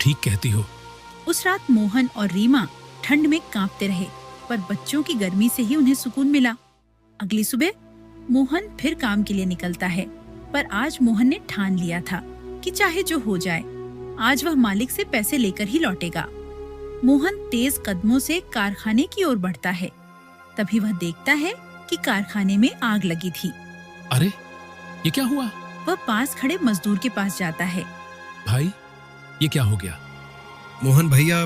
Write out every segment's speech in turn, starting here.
ठीक कहती हो। उस रात मोहन और रीमा ठंड में कांपते रहे, पर बच्चों की गर्मी से ही उन्हें सुकून मिला। अगली सुबह मोहन फिर काम के लिए निकलता है, पर आज मोहन ने ठान लिया था कि चाहे जो हो जाए, आज वह मालिक से पैसे लेकर ही लौटेगा। मोहन तेज कदमों से कारखाने की ओर बढ़ता है। तभी वह देखता है कि कारखाने में आग लगी थी। अरे, ये क्या हुआ? वह पास खड़े मजदूर के पास जाता है। भाई, ये क्या हो गया? मोहन भैया,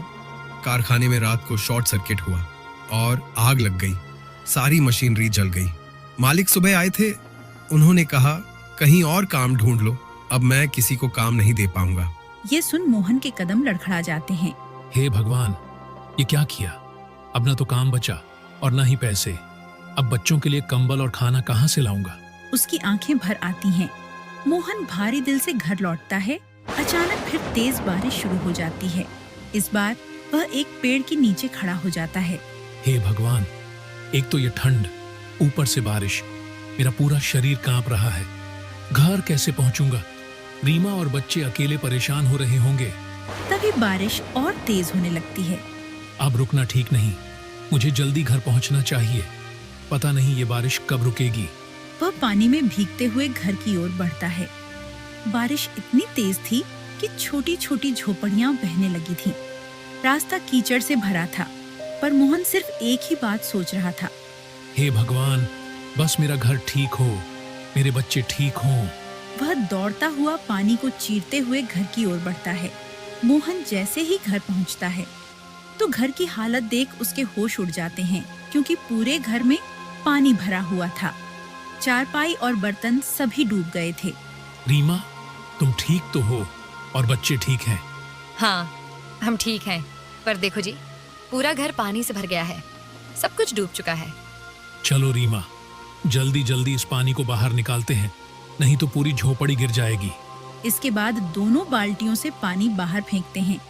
कारखाने में रात को शॉर्ट सर्किट हुआ और आग लग गई। सारी मशीनरी जल गई। मालिक सुबह आए थे, उन्होंने कहा कहीं और काम ढूंढ लो, अब मैं किसी को काम नहीं दे पाऊंगा। ये सुन मोहन के कदम लड़खड़ा जाते हैं। हे भगवान, ये क्या किया? अब न तो काम बचा और न ही पैसे। अब बच्चों के लिए कंबल और खाना कहाँ से लाऊंगा? उसकी आंखें भर आती हैं। मोहन भारी दिल से घर लौटता है। अचानक फिर तेज बारिश शुरू हो जाती है। इस बार वह एक पेड़ के नीचे खड़ा हो जाता है। हे भगवान, एक तो ये ठंड, ऊपर से बारिश, मेरा पूरा शरीर कांप रहा है। घर कैसे पहुंचूंगा? रीमा और बच्चे अकेले परेशान हो रहे होंगे। तभी बारिश और तेज होने लगती है। अब रुकना ठीक नहीं, मुझे जल्दी घर पहुंचना चाहिए। पता नहीं ये बारिश कब रुकेगी। वह पानी में भीगते हुए घर की ओर बढ़ता है। बारिश इतनी तेज थी कि छोटी छोटी झोपड़ियां बहने लगी थीं। रास्ता कीचड़ से भरा था, पर मोहन सिर्फ एक ही बात सोच रहा था। हे भगवान, बस मेरा घर ठीक हो, मेरे बच्चे ठीक हों। वह दौड़ता हुआ पानी को चीरते हुए घर की ओर बढ़ता है। मोहन जैसे ही घर पहुंचता है तो घर की हालत देख उसके होश उड़ जाते हैं, क्योंकि पूरे घर में पानी भरा हुआ था। चारपाई और बर्तन सभी डूब गए थे। रीमा, तुम ठीक तो हो और बच्चे ठीक हैं? हाँ, हम ठीक हैं, पर देखो जी, पूरा घर पानी से भर गया है, सब कुछ डूब चुका है। चलो रीमा, जल्दी जल्दी इस पानी को बाहर निकालते हैं, नहीं तो पूरी झोपड़ी गिर जाएगी। इसके बाद दोनों बाल्टियों से पानी बाहर फेंकते हैं,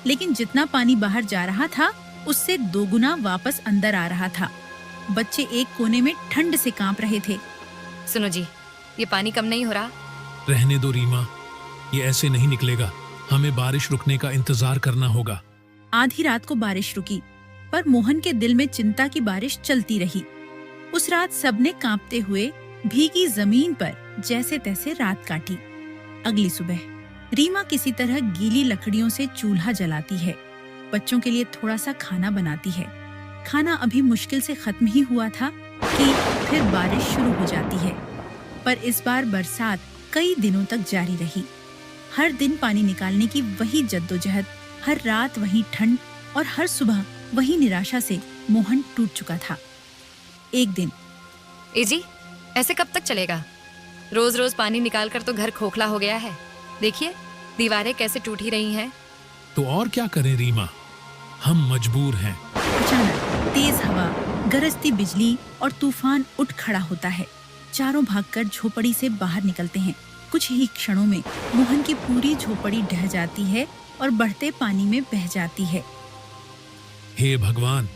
लेकिन जितना पानी बाहर जा रहा था उससे दोगुना वापस अंदर आ रहा था। बच्चे एक कोने में ठंड से कांप रहे थे। सुनो जी, ये पानी कम नहीं हो रहा? रहने दो रीमा, ये ऐसे नहीं निकलेगा। हमें बारिश रुकने का इंतजार करना होगा। आधी रात को बारिश रुकी, पर मोहन के दिल में चिंता की बारिश चलती रही। उस रात सबने कांपते हुए भीगी जमीन पर जैसे तैसे रात काटी। अगली सुबह रीमा किसी तरह गीली लकड़ियों से चूल्हा जलाती है। बच्चों के लिए थोड़ा सा खाना बनाती है। खाना अभी मुश्किल से खत्म ही हुआ था कि फिर बारिश शुरू हो जाती है। पर इस बार बरसात कई दिनों तक जारी रही। हर दिन पानी निकालने की वही जद्दोजहद, हर रात वही ठंड और हर सुबह वही निराशा से मोहन टूट चुका था। एक दिन, ए जी, ऐसे कब तक चलेगा? रोज रोज पानी निकाल कर तो घर खोखला हो गया है। देखिए, दीवारें कैसे टूट ही रही हैं। तो और क्या करें रीमा, हम मजबूर हैं। अचानक तेज हवा, गरजती बिजली और तूफान उठ खड़ा होता है। चारों भागकर झोपड़ी से बाहर निकलते हैं। कुछ ही क्षणों में मोहन की पूरी झोपड़ी ढह जाती है और बढ़ते पानी में बह जाती है। हे भगवान,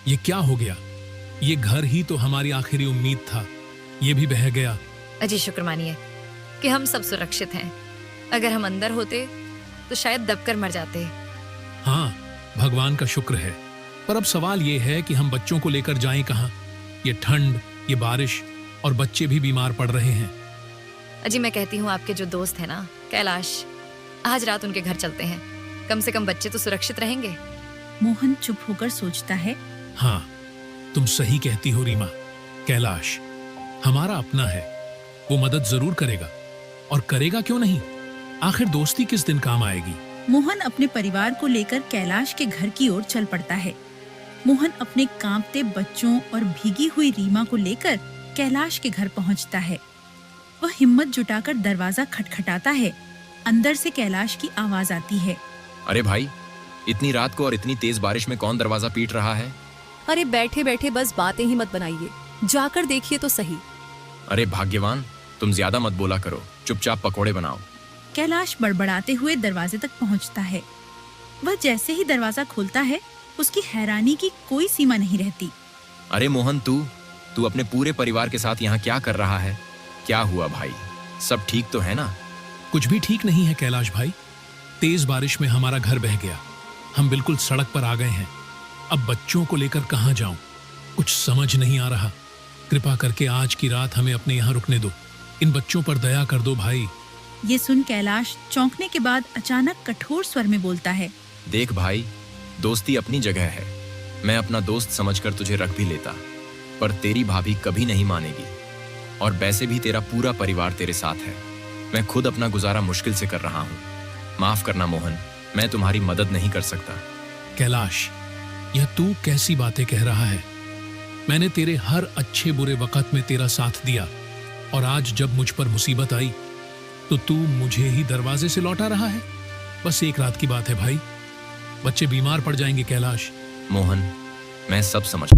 ये क्या हो गया? ये घर ही तो हमारी आखिरी उम्मीद था, ये भी बह गया। अजी शुक्र मानिए कि हम सब सुरक्षित हैं। अगर हम अंदर होते तो शायद दबकर मर जाते। हाँ, भगवान का शुक्र है, पर अब सवाल ये है कि हम बच्चों को लेकर जाएं कहाँ? ये ठंड, ये बारिश और बच्चे भी बीमार पड़ रहे हैं। अजी, मैं कहती हूँ आपके जो दोस्त है ना, कैलाश, आज रात उनके घर चलते हैं। कम से कम बच्चे तो सुरक्षित रहेंगे। मोहन चुप होकर सोचता है। हाँ, तुम सही कहती हो रीमा। कैलाश हमारा अपना है, वो मदद जरूर करेगा। और करेगा क्यों नहीं, आखिर दोस्ती किस दिन काम आएगी। मोहन अपने परिवार को लेकर कैलाश के घर की ओर चल पड़ता है। मोहन अपने कांपते बच्चों और भीगी हुई रीमा को लेकर कैलाश के घर पहुंचता है। वह हिम्मत जुटाकर दरवाजा खटखटाता है। अंदर से कैलाश की आवाज आती है। अरे भाई, इतनी रात को और इतनी तेज बारिश में कौन दरवाजा पीट रहा है? अरे बैठे बैठे बस बातें ही मत बनाइए, जाकर देखिए तो सही। अरे भाग्यवान, तुम ज्यादा मत बोला करो, चुपचाप पकोड़े बनाओ। कैलाश बड़बड़ाते हुए दरवाजे तक पहुंचता है। वह जैसे ही दरवाजा खोलता है, उसकी हैरानी की कोई सीमा नहीं रहती। अरे मोहन, तू अपने पूरे परिवार के साथ यहाँ क्या कर रहा है? क्या हुआ भाई, सब ठीक तो है ना? कुछ भी ठीक नहीं है कैलाश भाई। तेज बारिश में हमारा घर बह गया। हम बिल्कुल सड़क पर आ गए हैं। अब बच्चों को लेकर कहां जाऊं? कुछ समझ नहीं आ रहा। कृपा करके आज की रात हमें अपने यहाँ रुकने दो। इन बच्चों पर दया कर दो भाई। ये सुन कैलाश चौंकने के बाद अचानक कठोर स्वर में बोलता है। देख भाई, दोस्ती अपनी जगह है। मैं अपना दोस्त समझकर तुझे रख भी लेता, पर तेरी भाभी कभी नहीं मानेगी। और वैसे भी तेरा पूरा परिवार तेरे साथ है। मैं खुद अपना गुजारा मुश्किल से कर रहा हूँ। माफ करना मोहन, मैं तुम्हारी मदद नहीं कर सकता। कैलाश, यह तू कैसी बातें कह रहा है? मैंने तेरे हर अच्छे बुरे वक्त में तेरा साथ दिया, और आज जब मुझ पर मुसीबत आई तो तू मुझे ही दरवाजे से लौटा रहा है। बस एक रात की बात है भाई, बच्चे बीमार पड़ जाएंगे कैलाश। मोहन, मैं सब समझ